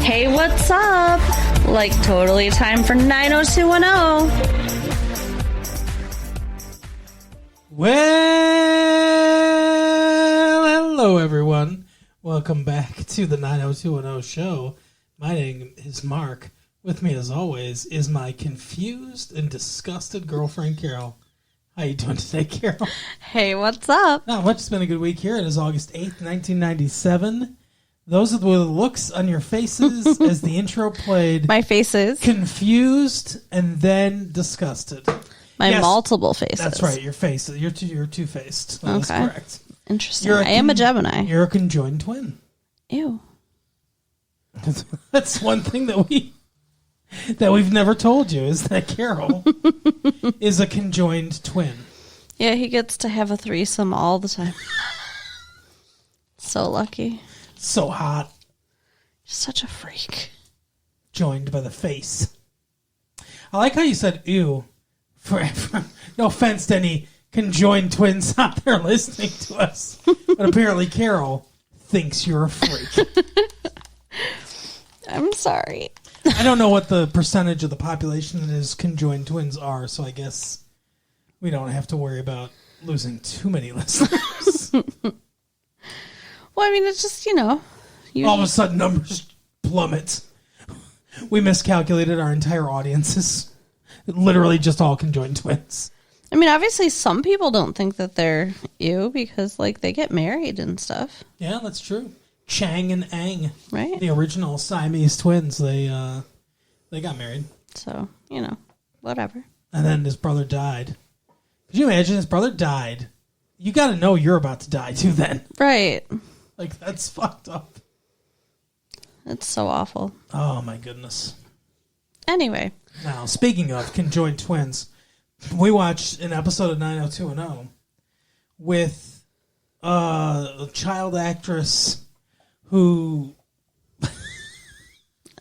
Hey, what's up? Like, totally time for 90210. Well, hello everyone. Welcome back to the 90210 show. My name is Mark. With me as always is my confused and disgusted girlfriend Carol. How you doing today, Carol? Hey, what's up? Not much. It's been a good week here. It is August 8th, 1997. Those are the looks on your faces as the intro played. My faces. Confused and then disgusted. My multiple faces. That's right. Your face. You're two-faced. That's correct. Interesting. I am a Gemini. You're a conjoined twin. Ew. That's one thing that we've never told you is that Carol is a conjoined twin. Yeah, he gets to have a threesome all the time. So lucky. So hot. Such a freak. Joined by the face. I like how you said ew. No offense to any conjoined twins out there listening to us. But apparently Carol thinks you're a freak. I'm sorry. I don't know what the percentage of the population that is conjoined twins are, so I guess we don't have to worry about losing too many listeners. Well, I mean, it's just, all of a sudden numbers plummet. We miscalculated our entire audiences. Literally just all conjoined twins. I mean, obviously some people don't think that they're ew because, like, they get married and stuff. Yeah, that's true. Chang and Ang. Right. The original Siamese twins, they got married. So, whatever. And then his brother died. Could you imagine his brother died? You got to know you're about to die too then. Right. Like, that's fucked up. It's so awful. Oh, my goodness. Anyway. Now, speaking of conjoined twins, we watched an episode of 90210 with a child actress who...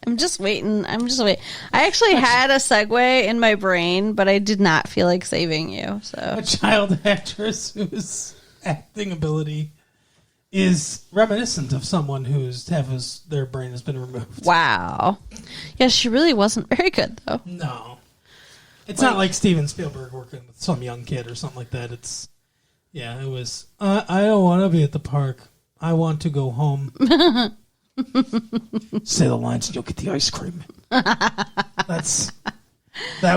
I'm just waiting. I actually had a segue in my brain, but I did not feel like saving you. So a child actress whose acting ability is reminiscent of someone their brain has been removed. Wow. Yeah, she really wasn't very good, though. No. It's not like Steven Spielberg working with some young kid or something like that. It was, I don't want to be at the park. I want to go home. Say the lines and you'll get the ice cream. That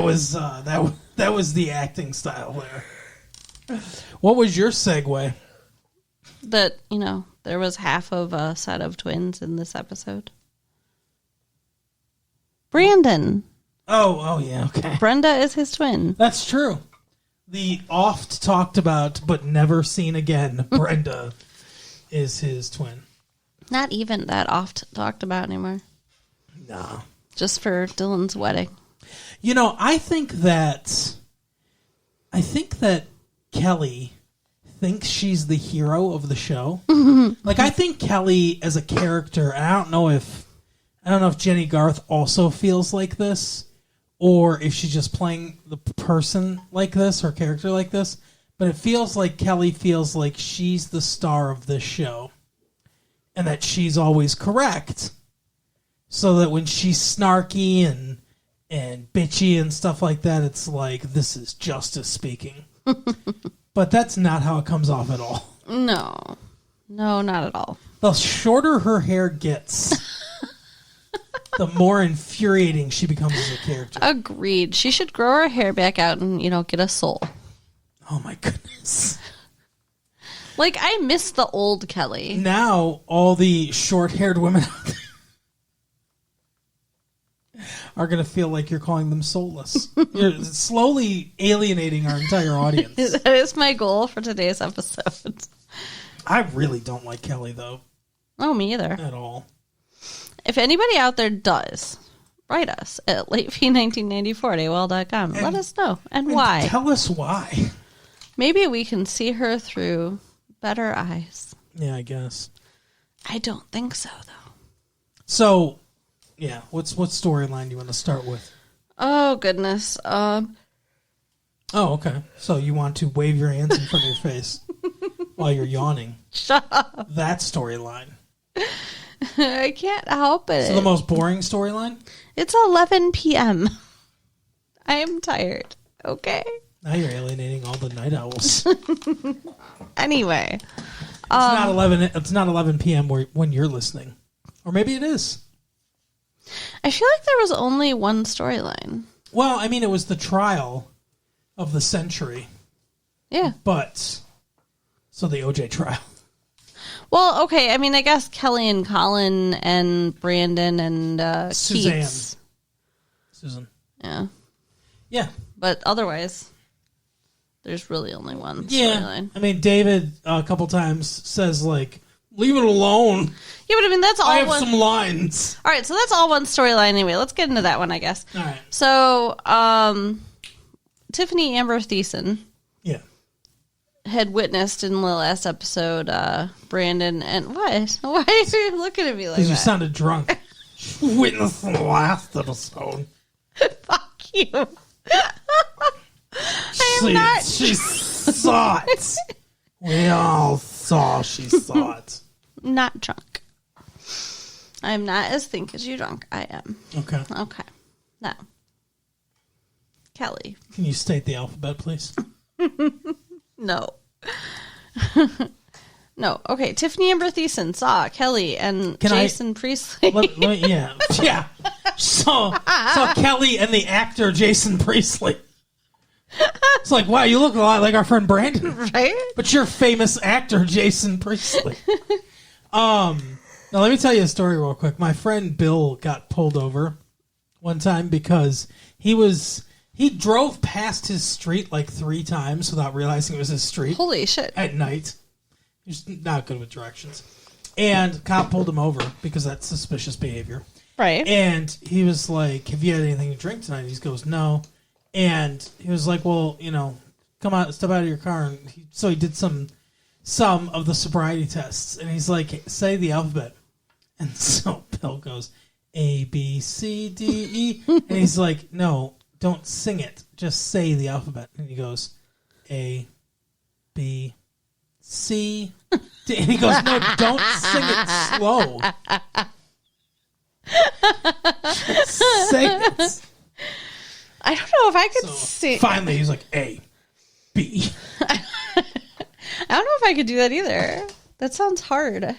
was the acting style there. What was your segue? That, there was half of a set of twins in this episode. Brandon. Oh, yeah, okay. Brenda is his twin. That's true. The oft talked about but never seen again, Brenda is his twin. Not even that oft talked about anymore. No. Just for Dylan's wedding. I think that Kelly thinks she's the hero of the show. Like, I think Kelly as a character, and I don't know if Jenny Garth also feels like this, or if she's just playing the person like this or character like this, but it feels like Kelly feels like she's the star of this show and that she's always correct, so that when she's snarky and bitchy and stuff like that, it's like, this is justice speaking. But that's not how it comes off at all. No, not at all. The shorter her hair gets, the more infuriating she becomes as a character. Agreed. She should grow her hair back out and, get a soul. Oh, my goodness. Like, I miss the old Kelly. Now, all the short-haired women out there are going to feel like you're calling them soulless. You're slowly alienating our entire audience. That is my goal for today's episode. I really don't like Kelly, though. Oh, me either. At all. If anybody out there does, write us at latefee1994@AOL.com. Let us know. And why. Tell us why. Maybe we can see her through better eyes. Yeah, I guess. I don't think so, though. So, yeah, what storyline do you want to start with? Oh, goodness. Oh, okay. So you want to wave your hands in front of your face while you're yawning. Shut up. That storyline. I can't help it. So the most boring storyline? It's 11 p.m. I am tired. Okay. Now you're alienating all the night owls. Anyway. It's not 11. It's not 11 p.m. when you're listening, or maybe it is. I feel like there was only one storyline. Well, I mean, it was the trial of the century. Yeah. But so the OJ trial. Well, okay. I mean, I guess Kelly and Colin and Brandon and Suzanne. Keats. Susan. Yeah. Yeah. But otherwise, there's really only one storyline. I mean, David a couple times says like, "Leave it alone." Yeah, but I mean, that's all. I have some lines. All right, so that's all one storyline anyway. Let's get into that one, I guess. All right. So, Tiffany Amber Thiessen had witnessed in the last episode, Brandon and what? Why are you looking at me like that? Because you sounded drunk. Witnessed in the last episode. Fuck you. I am not. She saw it. We all saw she saw it. Not drunk. I'm not as think as you drunk. I am. Okay. Okay. Now, Kelly. Can you state the alphabet, please? No. No. Okay. Tiffany Amber Thiessen saw Kelly and Jason Priestley. Yeah. Saw Kelly and the actor Jason Priestley. It's like, wow, you look a lot like our friend Brandon. Right? But you're famous actor Jason Priestley. Now let me tell you a story real quick. My friend Bill got pulled over one time because he drove past his street like 3 times without realizing it was his street. Holy shit. At night. He's not good with directions. And cop pulled him over because that's suspicious behavior. Right. And he was like, "Have you had anything to drink tonight?" He goes, "No." And he was like, "Well, come out, step out of your car." And so he did some of the sobriety tests. And he's like, "Say the alphabet." And so Bill goes, A, B, C, D, E. And he's like, "No, don't sing it. Just say the alphabet." And he goes, A, B, C, D. And he goes, "No, don't sing it slow. Say it." I don't know if I could sing. Finally, he's like, A, B. I don't know if I could do that either. That sounds hard.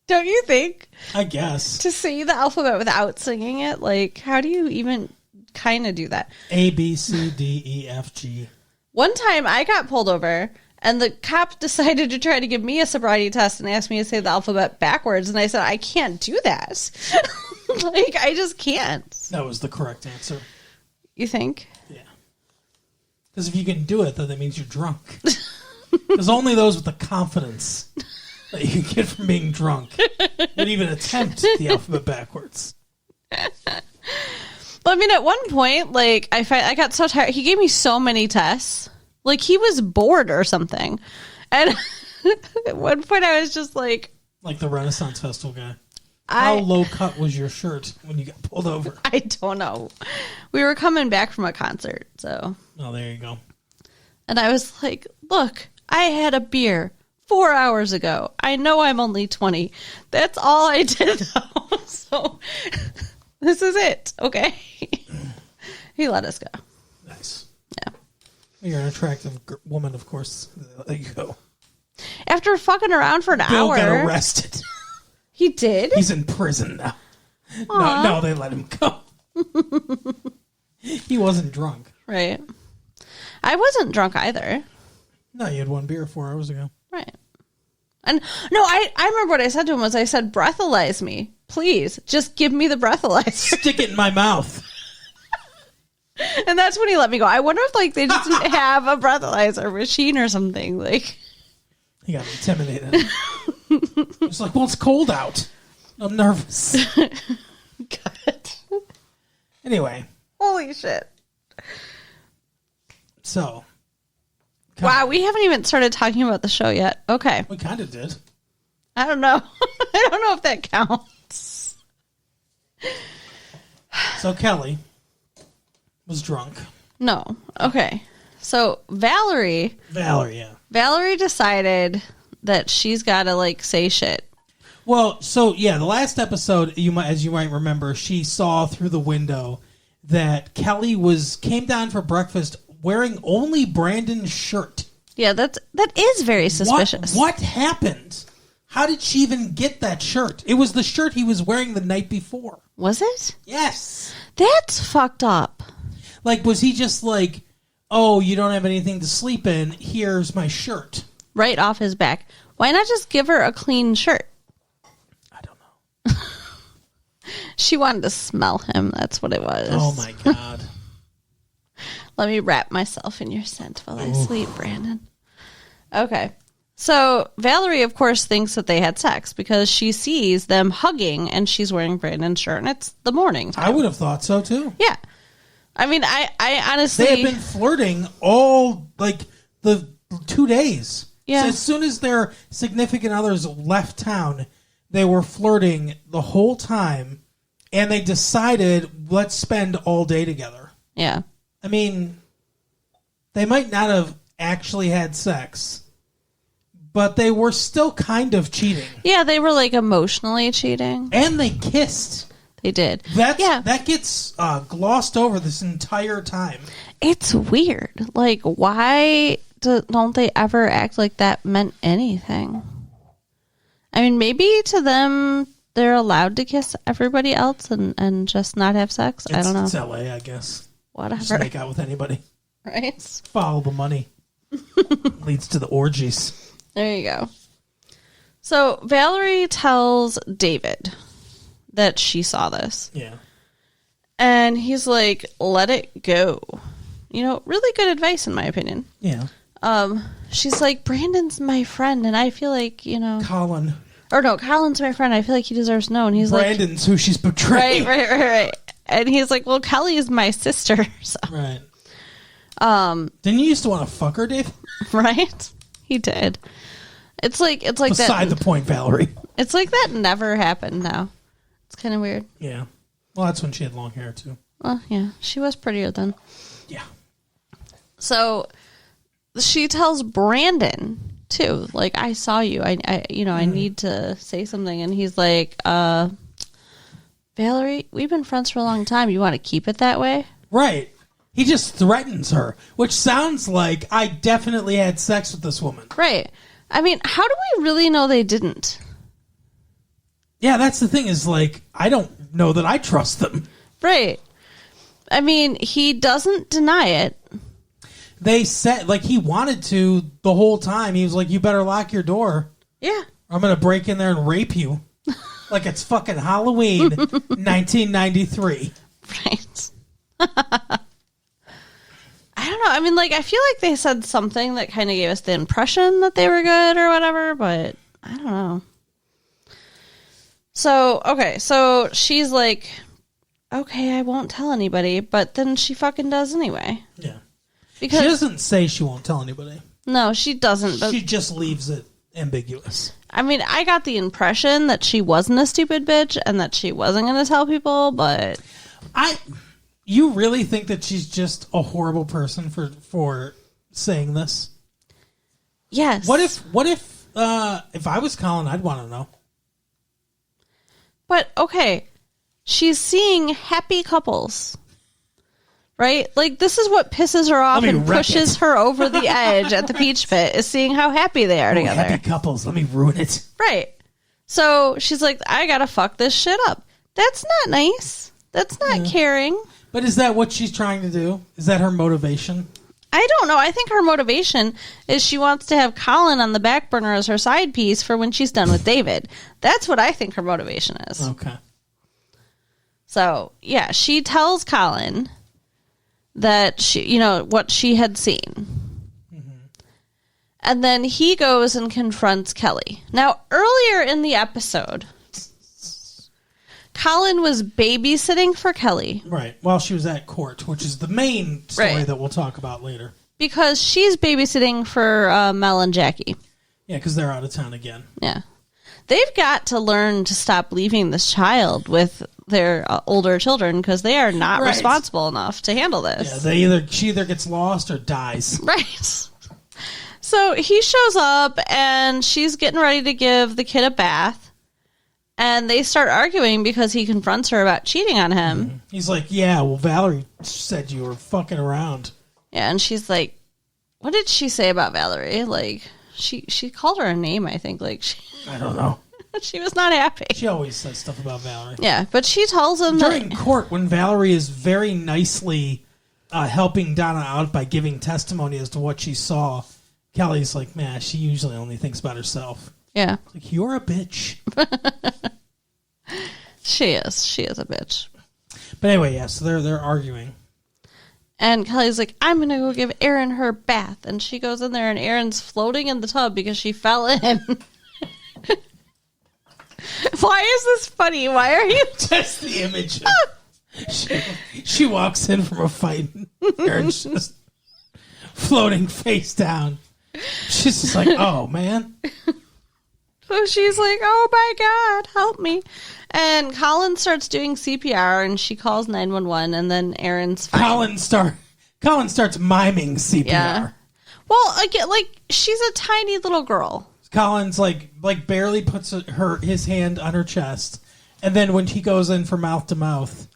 Don't you think? I guess. To say the alphabet without singing it, like, how do you even kind of do that? A, B, C, D, E, F, G. One time I got pulled over and the cop decided to try to give me a sobriety test and asked me to say the alphabet backwards. And I said, I can't do that. Like, I just can't. That was the correct answer. You think? Yeah. Because if you can do it, then that means you're drunk. Because only those with the confidence that you can get from being drunk would even attempt the alphabet backwards. Well, I mean, at one point, like, I got so tired. He gave me so many tests. Like, he was bored or something. And at one point, I was just like... Like the Renaissance Festival guy. How low cut was your shirt when you got pulled over? I don't know. We were coming back from a concert, so... Oh, there you go. And I was like, look, I had a beer 4 hours ago. I know I'm only 20. That's all I did, though. So, this is it. Okay. He let us go. Nice. Yeah. You're an attractive woman, of course. There you go. After fucking around for an Bill hour. got arrested. He did? He's in prison now. No, they let him go. He wasn't drunk. Right. I wasn't drunk either. No, you had 1 beer 4 hours ago. Right. And no, I remember what I said to him was I said, breathalyze me. Please, just give me the breathalyzer. Stick it in my mouth. And that's when he let me go. I wonder if like they just didn't have a breathalyzer machine or something. Like he got intimidated. It's like, well, it's cold out. I'm nervous. God. Anyway. Holy shit. So. Wow, we haven't even started talking about the show yet. Okay. We kind of did. I don't know. I don't know if that counts. So Kelly was drunk. No. Okay. So Valerie yeah. Valerie decided that she's got to like say shit. Well, so yeah, the last episode, as you might remember, she saw through the window that Kelly came down for breakfast wearing only Brandon's shirt. Yeah, that is very suspicious. What happened? How did she even get that shirt? It was the shirt he was wearing the night before. Was it? Yes. That's fucked up. Like, was he just like, oh, you don't have anything to sleep in, here's my shirt. Right off his back. Why not just give her a clean shirt? I don't know. She wanted to smell him. That's what it was. Oh, my God. Let me wrap myself in your scent while I sleep, Brandon. Okay. So Valerie, of course, thinks that they had sex because she sees them hugging and she's wearing Brandon's shirt, and it's the morning time. I would have thought so, too. Yeah. I mean, I honestly... They have been flirting all, like, the 2 days. Yeah. So as soon as their significant others left town, they were flirting the whole time, and they decided, let's spend all day together. Yeah. I mean, they might not have actually had sex, but they were still kind of cheating. Yeah, they were, like, emotionally cheating. And they kissed. They did. That gets glossed over this entire time. It's weird. Like, why don't they ever act like that meant anything? I mean, maybe to them, they're allowed to kiss everybody else and just not have sex. I don't know. It's LA, I guess. Whatever. Just make out with anybody. Right? Follow the money. Leads to the orgies. There you go. So Valerie tells David that she saw this. Yeah. And he's like, let it go. You know, really good advice in my opinion. Yeah. She's like, Brandon's my friend and I feel like, you know. Colin. Or no, Colin's my friend. I feel like he deserves to know. And he's Brandon's who she's betraying. Right. And he's like, well, Kelly is my sister. So. Right. Didn't you used to want to fuck her, Dave? Right? He did. It's like Beside that. the point, Valerie. It's like that never happened now. It's kind of weird. Yeah. Well, that's when she had long hair, too. Well, yeah. She was prettier then. Yeah. So she tells Brandon, too, like, I saw you. I need to say something. And he's like, Valerie, we've been friends for a long time. You want to keep it that way? Right. He just threatens her, which sounds like I definitely had sex with this woman. Right. I mean, how do we really know they didn't? Yeah, that's the thing is, like, I don't know that I trust them. Right. I mean, he doesn't deny it. They said, like, he wanted to the whole time. He was like, you better lock your door. Yeah. Or I'm going to break in there and rape you. Like it's fucking Halloween 1993. Right. I don't know. I mean, like, I feel like they said something that kind of gave us the impression that they were good or whatever, but I don't know. So, okay. So she's like, okay, I won't tell anybody, but then she fucking does anyway. Yeah. Because she doesn't say she won't tell anybody. No, she doesn't. But she just leaves it ambiguous. I mean, I got the impression that she wasn't a stupid bitch and that she wasn't going to tell people, but you really think that she's just a horrible person for saying this? Yes. What if I was Colin, I'd want to know. But okay, she's seeing happy couples. Right? Like, this is what pisses her off and pushes her over the edge at the Peach Pit, is seeing how happy they are together. Happy couples, let me ruin it. Right. So she's like, I gotta fuck this shit up. That's not nice. That's not caring. But is that what she's trying to do? Is that her motivation? I don't know. I think her motivation is she wants to have Colin on the back burner as her side piece for when she's done with David. That's what I think her motivation is. Okay. So, yeah, she tells Colin that she, what she had seen. Mm-hmm. And then he goes and confronts Kelly. Now, earlier in the episode, Colin was babysitting for Kelly. Right. While she was at court, which is the main story that we'll talk about later. Because she's babysitting for Mel and Jackie. Yeah, because they're out of town again. Yeah. They've got to learn to stop leaving this child with their older children because they are not responsible enough to handle this. Yeah, she either gets lost or dies. Right. So he shows up and she's getting ready to give the kid a bath. And they start arguing because he confronts her about cheating on him. He's like, yeah, well, Valerie said you were fucking around. Yeah, and she's like, what did she say about Valerie? Like, she called her a name, I think. Like, I don't know. She was not happy. She always says stuff about Valerie. Yeah, but she tells him during court when Valerie is very nicely helping Donna out by giving testimony as to what she saw. Kelly's like, man, she usually only thinks about herself. Yeah. Like, you're a bitch. She is. She is a bitch. But anyway, yeah, so they're arguing. And Kelly's like, I'm going to go give Erin her bath. And she goes in there and Erin's floating in the tub because she fell in. Why is this funny? Why are you... Just the image. She walks in from a fight. Erin's just floating face down. She's just like, oh, man. So she's like, oh, my God, help me. And Colin starts doing CPR, and she calls 911, and then Erin's fine. Colin starts miming CPR. Yeah. Well, again, like, she's a tiny little girl. Colin's like barely puts his hand on her chest, and then when he goes in for mouth to mouth,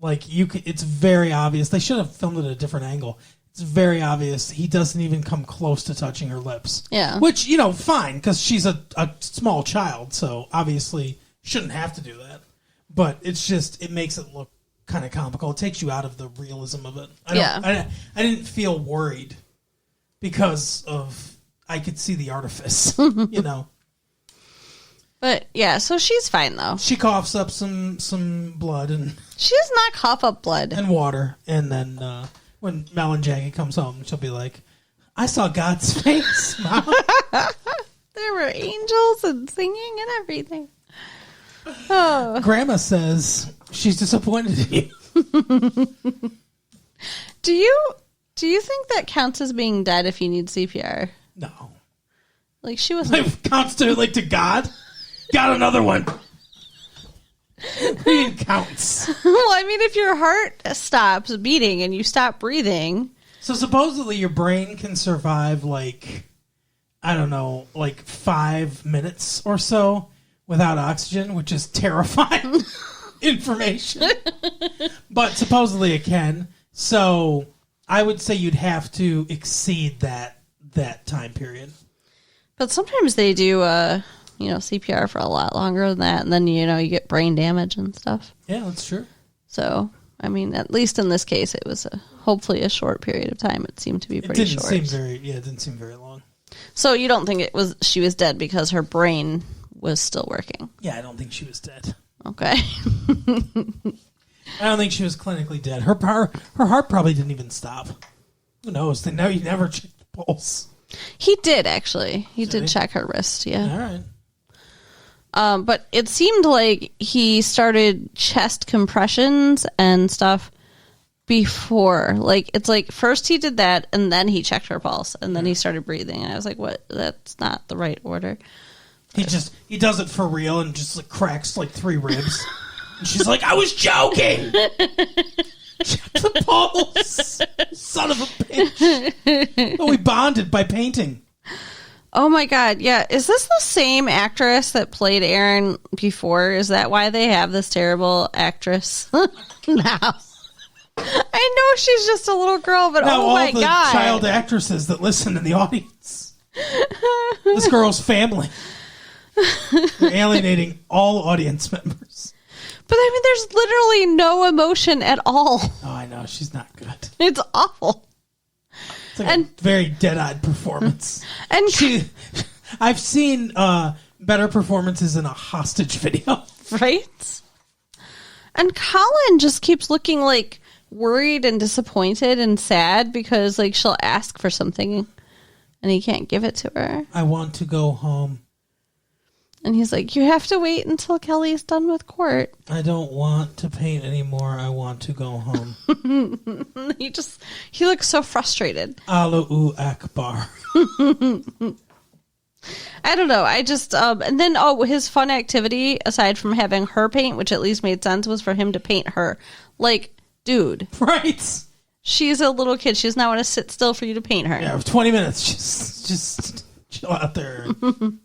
it's very obvious. They should have filmed it at a different angle. It's very obvious he doesn't even come close to touching her lips. Yeah. Which, fine, because she's a small child, so obviously shouldn't have to do that. But it's just, it makes it look kind of comical. It takes you out of the realism of it. I didn't feel worried because I could see the artifice, But, yeah, so she's fine, though. She coughs up some blood and... She does not cough up blood. And water, and then... when Mel and Jackie comes home, she'll be like, I saw God's face, Mom. There were angels and singing and everything. Oh. Grandma says she's disappointed in you. Do you think that counts as being dead if you need CPR? No. Like, she wasn't... Counts to God? Got another one. It counts. Well, I mean, if your heart stops beating and you stop breathing... So supposedly your brain can survive, 5 minutes or so without oxygen, which is terrifying information. But supposedly it can. So I would say you'd have to exceed that time period. But sometimes they do... CPR for a lot longer than that, and then, you get brain damage and stuff. Yeah, that's true. So, I mean, at least in this case, it was hopefully a short period of time. It seemed to be pretty short. It didn't seem very long. So you don't think she was dead because her brain was still working? Yeah, I don't think she was dead. Okay. I don't think she was clinically dead. Her heart probably didn't even stop. Who knows? They know you never check the pulse. He did, actually. He did check her wrist, yeah. All right. But it seemed like he started chest compressions and stuff before. Like, it's like first he did that, and then he checked her pulse, and then he started breathing. And I was like, what? That's not the right order. He does it for real and just cracks 3 ribs. And she's like, I was joking! Check the pulse! Son of a bitch! Oh, we bonded by painting. Oh my God, yeah. Is this the same actress that played Erin before? Is that why they have this terrible actress now? I know she's just a little girl, but now, oh my God. God. All the child actresses that listen in the audience. This girl's family. They're alienating all audience members. But I mean, there's literally no emotion at all. Oh, I know. She's not good. It's awful. It's like a very dead-eyed performance. And I've seen better performances in a hostage video. Right? And Colin just keeps looking worried and disappointed and sad because she'll ask for something and he can't give it to her. I want to go home. And he's like, you have to wait until Kelly's done with court. I don't want to paint anymore. I want to go home. He looks so frustrated. Allahu Akbar. I don't know. I just, and then, his fun activity, aside from having her paint, which at least made sense, was for him to paint her. Dude. Right. She's a little kid. She does not want to sit still for you to paint her. Yeah, for 20 minutes. Just chill out there. And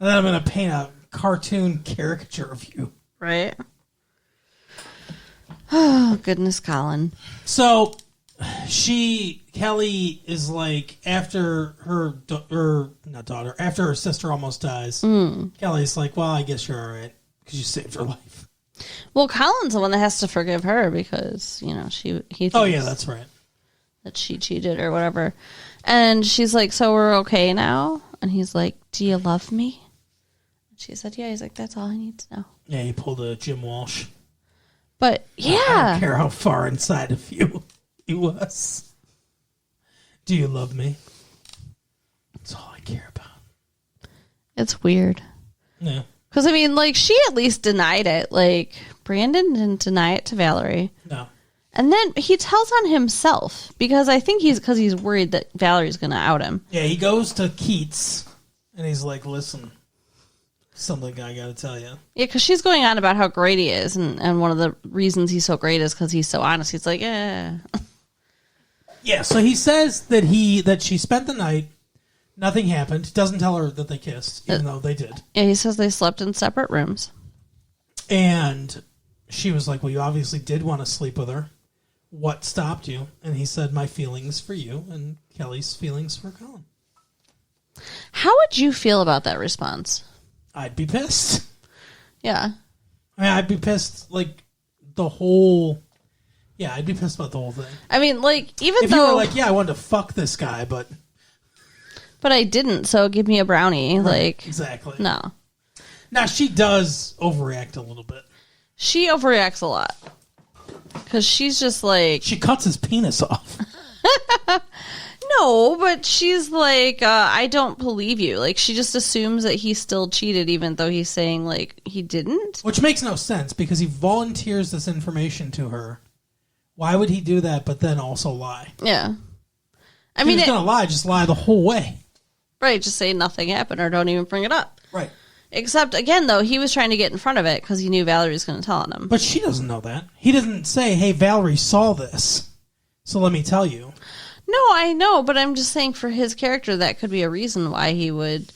then I'm going to paint a cartoon caricature of you. Right? Oh, goodness, Colin. So Kelly is like, after after her sister almost dies, Kelly's like, well, I guess you're all right because you saved her life. Well, Colin's the one that has to forgive her because, he thinks Oh, yeah, that's right. that she cheated or whatever. And she's like, so we're okay now? And he's like, do you love me? She said, yeah. He's like, that's all I need to know. Yeah, he pulled a Jim Walsh. But, yeah. I don't care how far inside of you he was. Do you love me? That's all I care about. It's weird. Yeah. Because, she at least denied it. Like, Brandon didn't deny it to Valerie. No. And then he tells on himself because I think he's worried that Valerie's going to out him. Yeah, he goes to Keats and he's like, listen, something I got to tell you. Yeah, because she's going on about how great he is. And one of the reasons he's so great is because he's so honest. He's like, yeah. Yeah, so he says that she spent the night. Nothing happened. Doesn't tell her that they kissed, even though they did. Yeah, he says they slept in separate rooms. And she was like, well, you obviously did want to sleep with her. What stopped you? And he said, my feelings for you and Kelly's feelings for Colin. How would you feel about that response? I'd be pissed. Yeah. I'd be pissed, like, the whole... Yeah, I'd be pissed about the whole thing. Even if though... you were like, yeah, I wanted to fuck this guy, but I didn't, so give me a brownie. Right, exactly. No. Now, she does overreact a little bit. She overreacts a lot. Because she's just like... She cuts his penis off. No, but she's like, I don't believe you. Like, she just assumes that he still cheated, even though he's saying, like, he didn't. Which makes no sense, because he volunteers this information to her. Why would he do that, but then also lie? Yeah. If he was going to lie, just lie the whole way. Right, just say nothing happened or don't even bring it up. Right. Except, again, though, he was trying to get in front of it because he knew Valerie was going to tell on him. But she doesn't know that. He doesn't say, hey, Valerie saw this, so let me tell you. No, I know, but I'm just saying for his character, that could be a reason why he would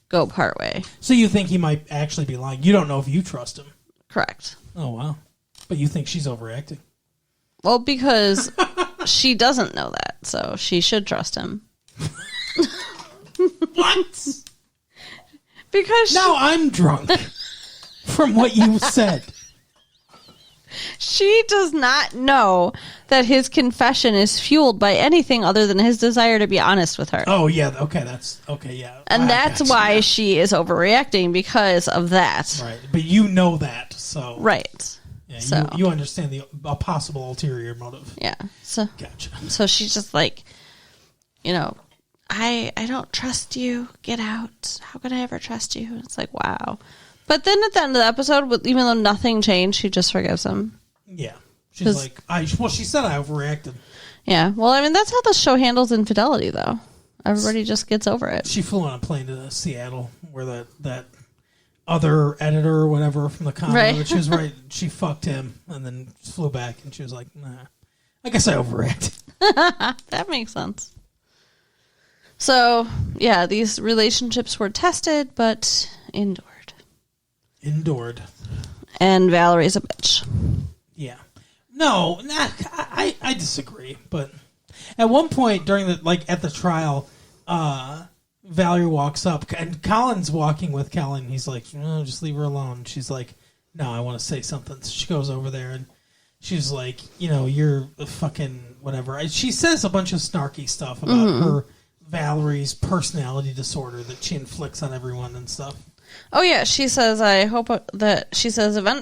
go partway. So you think he might actually be lying. You don't know if you trust him. Correct. Oh, wow. But you think she's overacting. Well, because she doesn't know that, so she should trust him. What? Because now I'm drunk from what you said. She does not know that his confession is fueled by anything other than his desire to be honest with her. Oh, yeah. Okay, that's... Okay, yeah. And that's why she is overreacting, because of that. Right, but you know that, so... Right. Yeah, so you understand a possible ulterior motive. Yeah. So gotcha. So she's just like, I don't trust you. Get out. How could I ever trust you? And it's like, wow. But then at the end of the episode, even though nothing changed, she just forgives him. Yeah. She's like, she said I overreacted. Yeah. Well, that's how the show handles infidelity, though. Everybody just gets over it. She flew on a plane to Seattle where that other editor or whatever from the condo, right. She was right. She fucked him and then flew back, and she was like, nah, I guess I overreacted. That makes sense. So, yeah, these relationships were tested, but endured. And Valerie's a bitch. Yeah. No, I disagree. But at one point during at the trial, Valerie walks up and Colin's walking with Kelly, and he's like, no, just leave her alone. She's like, no, I want to say something. So she goes over there and she's like, you're a fucking whatever. She says a bunch of snarky stuff about her Valerie's personality disorder that she inflicts on everyone and stuff. Oh, yeah. She says,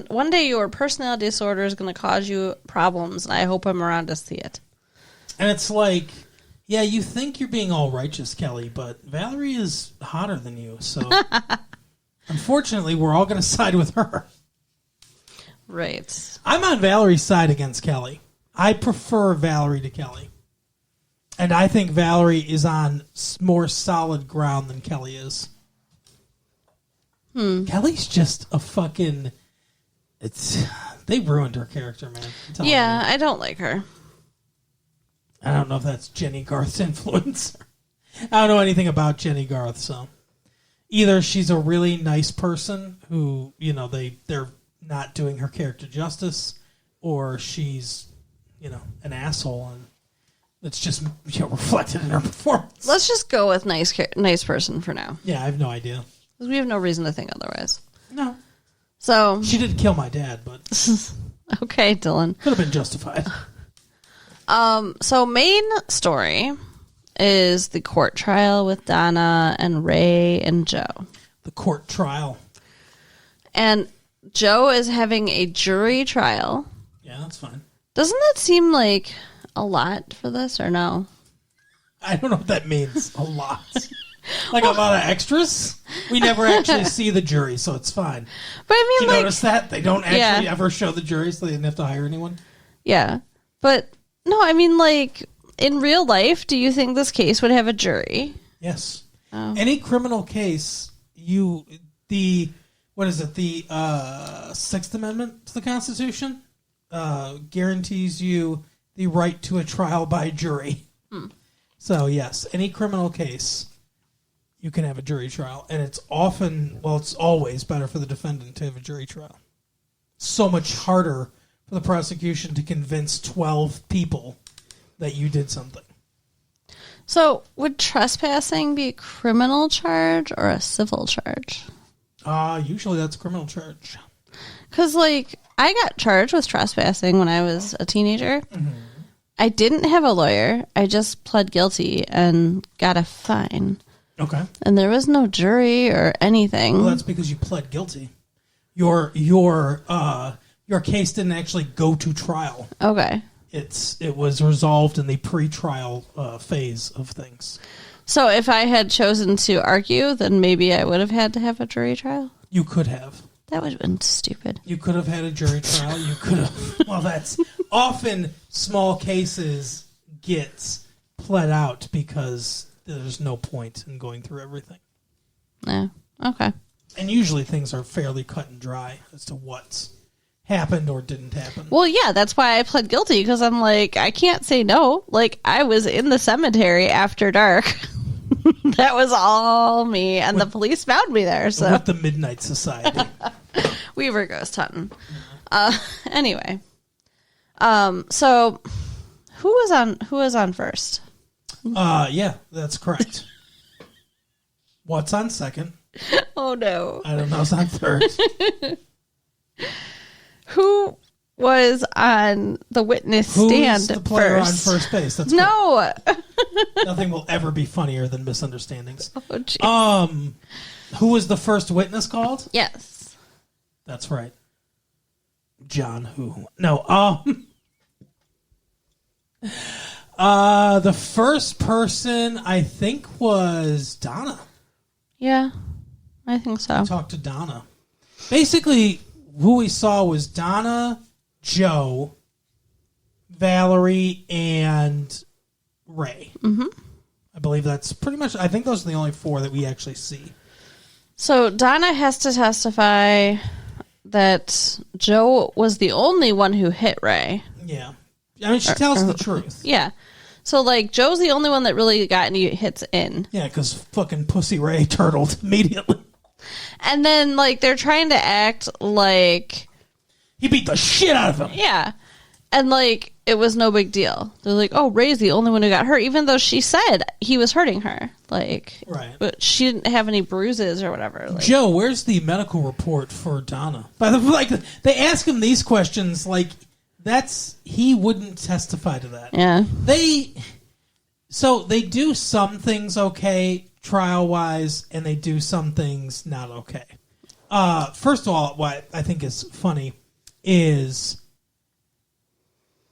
one day your personality disorder is going to cause you problems, and I hope I'm around to see it. And it's like, yeah, you think you're being all righteous, Kelly, but Valerie is hotter than you. So, unfortunately, we're all going to side with her. Right. I'm on Valerie's side against Kelly. I prefer Valerie to Kelly. And I think Valerie is on more solid ground than Kelly is. Kelly's just a fucking... They ruined her character, man. Yeah, I don't like her. I don't know if that's Jenny Garth's influence. I don't know anything about Jenny Garth, so either she's a really nice person who, they're not doing her character justice, or she's, an asshole, and it's just reflected in her performance. Let's just go with nice person for now. Yeah, I have no idea. 'Cause we have no reason to think otherwise. No. So She did kill my dad, but okay, Dylan. could have been justified. So main story is the court trial with Donna and Ray and Joe. The court trial. And Joe is having a jury trial. Yeah, that's fine. Doesn't that seem like a lot for this, or no? I don't know what that means. A lot. Like a lot of extras? We never actually see the jury, so it's fine. But I Did mean, you notice that? They don't actually Yeah. ever show the jury, so they didn't have to hire anyone? yeah. But no, I mean, like, in real life, do you think this case would have a jury? Yes. Oh. Any criminal case, the Sixth Amendment to the Constitution guarantees you the right to a trial by jury. So, yes, any criminal case, you can have a jury trial. And it's it's always better for the defendant to have a jury trial. So much harder for the prosecution to convince 12 people that you did something. So, would trespassing be a criminal charge or a civil charge? Usually that's a criminal charge. Because, like, I got charged with trespassing when I was a teenager. Mm-hmm. I didn't have a lawyer. I just pled guilty and got a fine. Okay. And there was no jury or anything. Well, that's because you pled guilty. Your case didn't actually go to trial. Okay. It was resolved in the pre-trial phase of things. So if I had chosen to argue, then maybe I would have had to have a jury trial? You could have. That would have been stupid. You could have had a jury trial. You could have. Well, that's often small cases get pled out because there's no point in going through everything. Yeah. Okay. And usually things are fairly cut and dry as to what's happened or didn't happen. Well, yeah, that's why I pled guilty, because I'm like, I can't say no. Like, I was in the cemetery after dark. That was all me, and the police found me there. So With the Midnight Society. we were ghost hunting. Anyway, so who was on first? Yeah, that's correct. What's on second? Oh no, I don't know. It's on third. who was on the witness stand Who's the player first? on first base? That's No. nothing will ever be funnier than misunderstandings. Oh, geez. Who was the first witness called? Yes. That's right. John who? No. The first person I think was Donna. Yeah, I think so. Talked to Donna. Basically, who we saw was Donna, Joe, Valerie, and Ray. Mm-hmm. I believe that's pretty much. I think those are the only four that we actually see. So Donna has to testify that Joe was the only one who hit Ray. Yeah, I mean she tells the truth. Yeah. So, like, Joe's the only one that really got any hits in. Yeah, because fucking Pussy Ray turtled immediately. And then, like, they're trying to act like... He beat the shit out of him. Yeah. And, like, it was no big deal. They're like, oh, Ray's the only one who got hurt, even though she said he was hurting her. Like, Right. But she didn't have any bruises or whatever. Like, Joe, where's the medical report for Donna? By the way, like, they ask him these questions, like, he wouldn't testify to that. yeah. They do some things okay trial wise, and they do some things not okay. First of all, what I think is funny is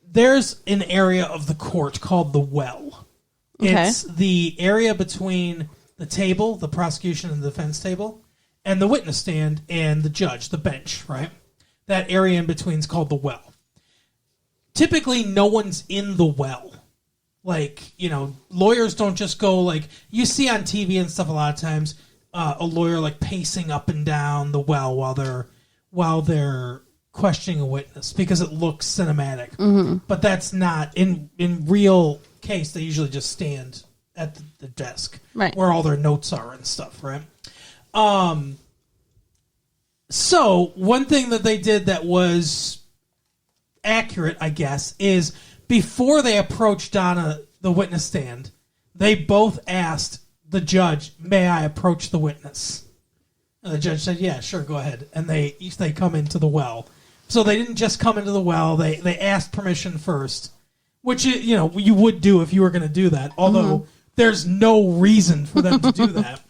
there's an area of the court called the well. Okay. It's the area between the table, the prosecution and the defense table, and the witness stand and the judge, the bench, right? That area in between is called the well. Typically, no one's in the well. Like, lawyers don't just go, like, you see on TV and stuff a lot of times, a lawyer, like, pacing up and down the well while they're questioning a witness because it looks cinematic. Mm-hmm. But that's not, in real case, they usually just stand at the desk Right. where all their notes are and stuff, right? So one thing that they did that was accurate, I guess, is before they approached Donna, the witness stand, they both asked the judge, "May I approach the witness?" And the judge said, "Yeah, sure, go ahead." And they come into the well. So they didn't just come into the well. They asked permission first, which you would do if you were going to do that. Although there's no reason for them to do that.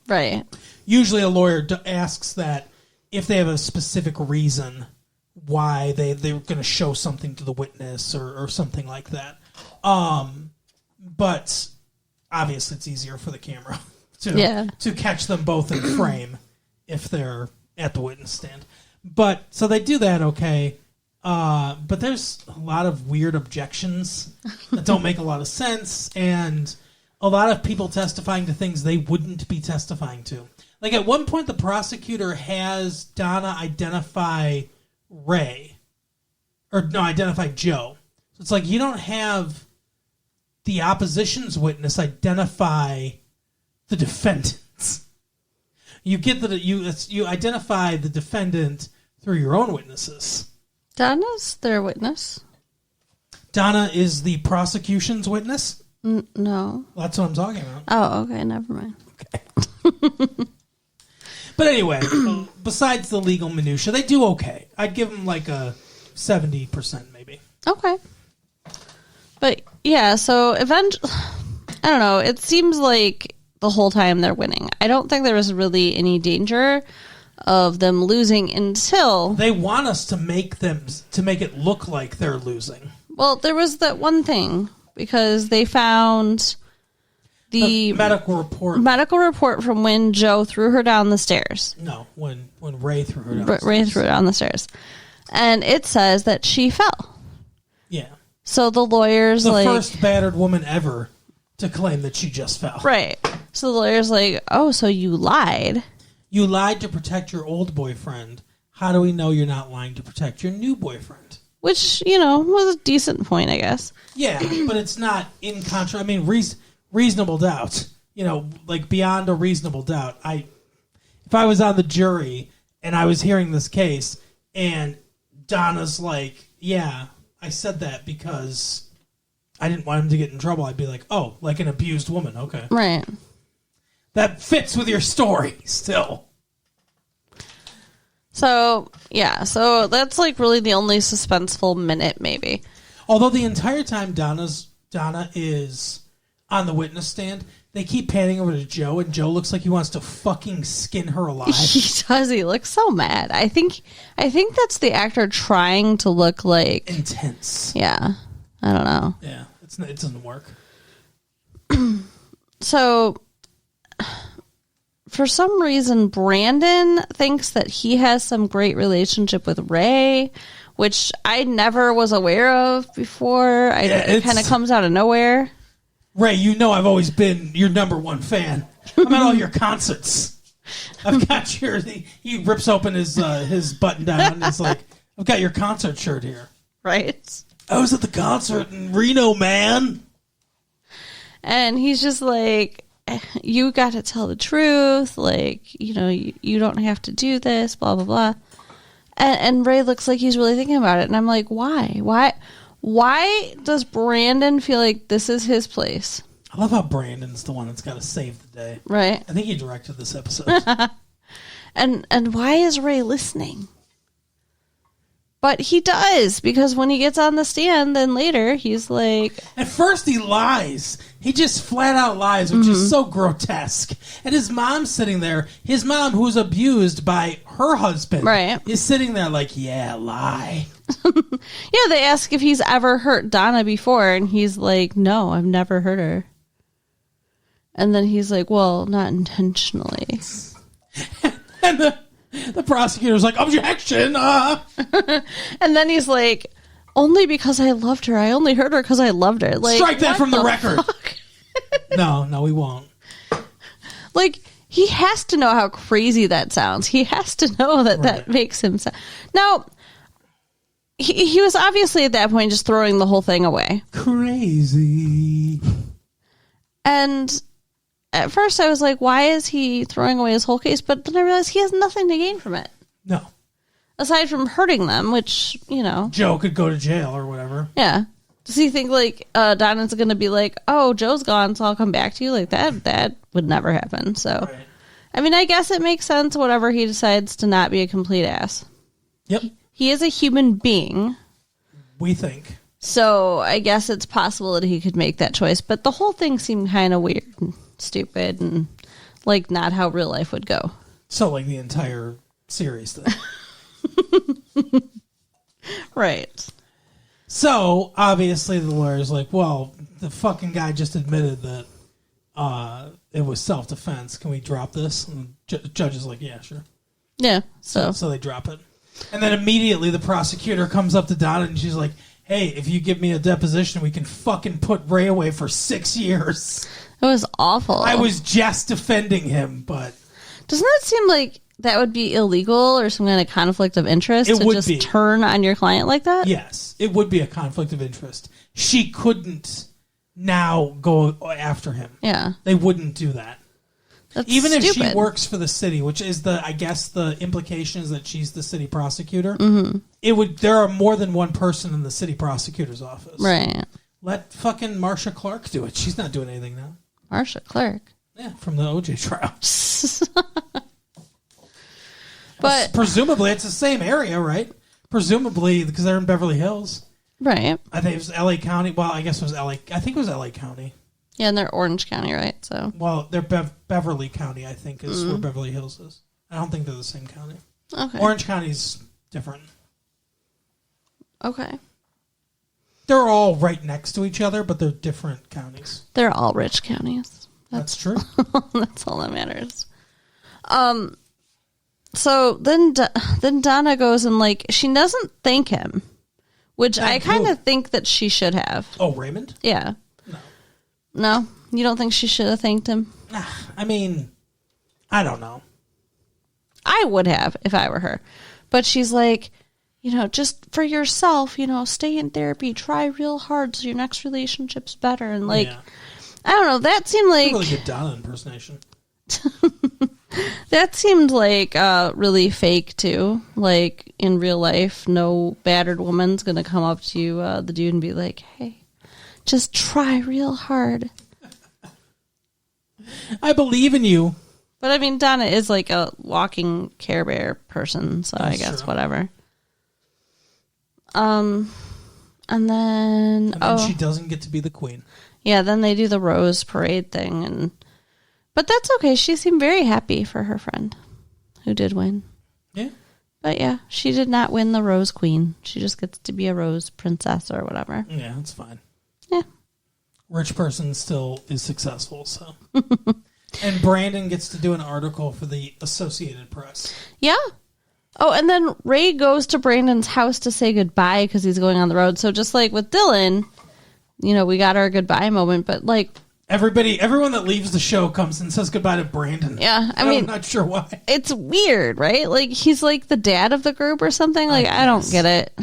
Right. Usually a lawyer asks that if they have a specific reason why they're going to show something to the witness or something like that. But obviously it's easier for the camera to catch them both in frame if they're at the witness stand. But so they do that, okay. But there's a lot of weird objections that don't make a lot of sense, and a lot of people testifying to things they wouldn't be testifying to. Like at one point, the prosecutor has Donna identify identify Joe. So it's like you don't have the opposition's witness identify the defendants. You get that you identify the defendant through your own witnesses. Donna's their witness. Donna is the prosecution's witness? No. Well, that's what I'm talking about. Oh, okay. Never mind. Okay. But anyway, besides the legal minutia, they do okay. I'd give them like a 70% maybe. Okay. But yeah, so eventually, I don't know. It seems like the whole time they're winning. I don't think there was really any danger of them losing until they want us to make it look like they're losing. Well, there was that one thing because they found the medical report from when Joe threw her down the stairs. No, when Ray threw her down the stairs. Ray threw her down the stairs. And it says that she fell. Yeah. So the lawyer's the first battered woman ever to claim that she just fell. Right. So the lawyer's like, "Oh, so you lied. You lied to protect your old boyfriend. How do we know you're not lying to protect your new boyfriend?" Which, was a decent point, I guess. Yeah, but it's not in contra. I mean, reasonable doubt. Like beyond a reasonable doubt. If I was on the jury and I was hearing this case and Donna's like, "Yeah, I said that because I didn't want him to get in trouble," I'd be like, "Oh, like an abused woman. Okay. Right. That fits with your story still." So, yeah. So that's like really the only suspenseful minute, maybe. Although the entire time Donna is on the witness stand, they keep panning over to Joe, and Joe looks like he wants to fucking skin her alive. He does. He looks so mad. I think that's the actor trying to look like intense. Yeah. I don't know. Yeah. It doesn't work. So, for some reason, Brandon thinks that he has some great relationship with Ray, which I never was aware of before. It kind of comes out of nowhere. Ray, I've always been your number one fan. I'm at all your concerts. I've got your... He rips open his button down and he's like, "I've got your concert shirt here." Right. "I was at the concert in Reno, man." And he's just like, "You got to tell the truth. Like, you don't have to do this, blah, blah, blah." And Ray looks like he's really thinking about it. And I'm like, why? Why does Brandon feel like this is his place? I love how Brandon's the one that's got to save the day. Right. I think he directed this episode. And why is Ray listening? But he does, because when he gets on the stand, then later he's like... At first he lies. He just flat out lies, which is so grotesque. And his mom's sitting there. His mom, who's abused by her husband, right, is sitting there like, "Yeah, lie." Yeah, they ask if he's ever hurt Donna before, and he's like, "No, I've never hurt her." And then he's like, "Well, not intentionally." And the prosecutor's like, "Objection!" And then he's like, "Only because I loved her. I only hurt her because I loved her." Like, strike that from the record. No, we won't. Like, he has to know how crazy that sounds. He has to know that Right. that makes him sound. Now, he was obviously at that point just throwing the whole thing away. Crazy. And at first I was like, why is he throwing away his whole case? But then I realized he has nothing to gain from it. No. Aside from hurting them, which, Joe could go to jail or whatever. Yeah. Does he think, like, Donna's going to be like, oh, Joe's gone, so I'll come back to you? Like, that would never happen. So, Right. I mean, I guess it makes sense, whatever he decides to not be a complete ass. Yep. He is a human being. We think. So, I guess it's possible that he could make that choice. But the whole thing seemed kind of weird and stupid and, like, not how real life would go. So, like, the entire series thing. Right. So, obviously, the lawyer's like, well, the fucking guy just admitted that it was self-defense. Can we drop this? And the judge is like, yeah, sure. Yeah. So they drop it. And then immediately the prosecutor comes up to Donna and she's like, hey, if you give me a deposition, we can fucking put Ray away for 6 years. it was awful. I was just defending him, but... Doesn't that seem like that would be illegal or some kind of conflict of interest It to would just be. turn on your client like that? Yes, it would be a conflict of interest. She couldn't now go after him. Yeah. They wouldn't do that. That's Even if stupid. she works for the city, which is I guess the implication is that she's the city prosecutor. There are more than one person in the city prosecutor's office. Right. Let fucking Marsha Clark do it. She's not doing anything now. Marsha Clark. Yeah, from the OJ trial. But Presumably, it's the same area, right? Presumably, because they're in Beverly Hills. right. I think it was L.A. County. Well, I guess it was L.A. I think it was L.A. County. Yeah, and they're Orange County, right? So Well, they're Beverly County, I think, is where Beverly Hills is. I don't think they're the same county. okay. Orange County's different. Okay. They're all right next to each other, but they're different counties. They're all rich counties. That's true. That's all that matters. So then Donna goes and like she doesn't thank him, which I Thank kind who? of think that she should have. Oh, Raymond? Yeah. No. No, you don't think she should have thanked him? I mean, I don't know. I would have if I were her. But she's like, just for yourself, stay in therapy, try real hard so your next relationship's better. And like, Yeah. I don't know, that seemed like, Really good Donna impersonation. that seemed like really fake too. Like in real life, no battered woman's going to come up to you, the dude, and be like, hey, just try real hard. I believe in you. But I mean, Donna is like a walking Care Bear person, so I That's guess true. whatever. And then And then she doesn't get to be the queen. yeah, then they do the rose parade thing, but that's okay. She seemed very happy for her friend who did win. Yeah. But yeah, she did not win the Rose Queen. She just gets to be a Rose Princess or whatever. Yeah, that's fine. Yeah. Rich person still is successful, so. And Brandon gets to do an article for the Associated Press. Yeah. Oh, and then Ray goes to Brandon's house to say goodbye because he's going on the road. So just like with Dylan, we got our goodbye moment, but like, Everyone that leaves the show comes and says goodbye to Brandon. yeah, I mean, I'm not sure why. it's weird, right? Like he's like the dad of the group or something. Like I don't guess. get it.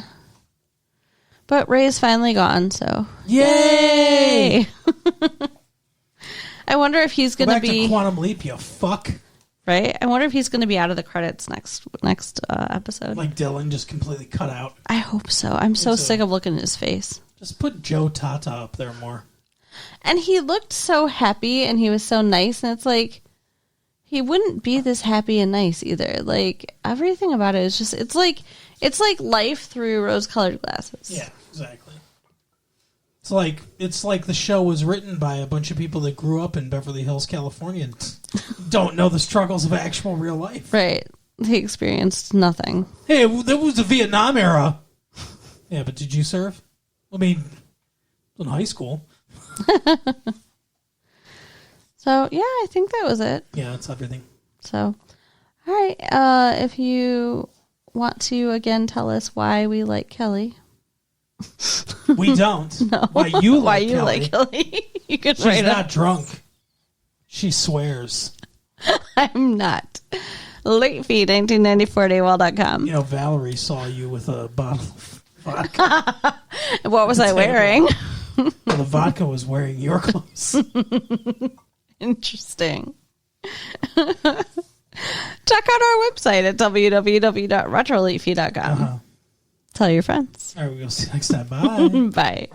But Ray's finally gone, so Yay! I wonder if he's Go going back to be to Quantum Leap, you fuck. right. I wonder if he's going to be out of the credits next episode. Like Dylan, just completely cut out. I hope so. I'm so too. sick of looking at his face. Just put Joe Tata up there more. And he looked so happy and he was so nice, and it's like he wouldn't be this happy and nice either. Like everything about it is just it's like life through rose-colored glasses. Yeah, exactly. It's like the show was written by a bunch of people that grew up in Beverly Hills, California, and don't know the struggles of actual real life. Right. He experienced nothing. Hey, that was the Vietnam era. Yeah, but did you serve? I mean, in high school. So, yeah, I think that was it. Yeah, that's everything. So, all right. If you want to, again, tell us why we like Kelly. We don't. No. Why you like Kelly? Like Kelly. You could She's write not drunk. She swears. I'm not. Late fee, 1994 AOL.com. Valerie saw you with a bottle of vodka. What was I wearing? Well, the vodka was wearing your clothes. Interesting. Check out our website at www.retroleafy.com. Tell your friends. All right, we'll see you next time. Bye. Bye.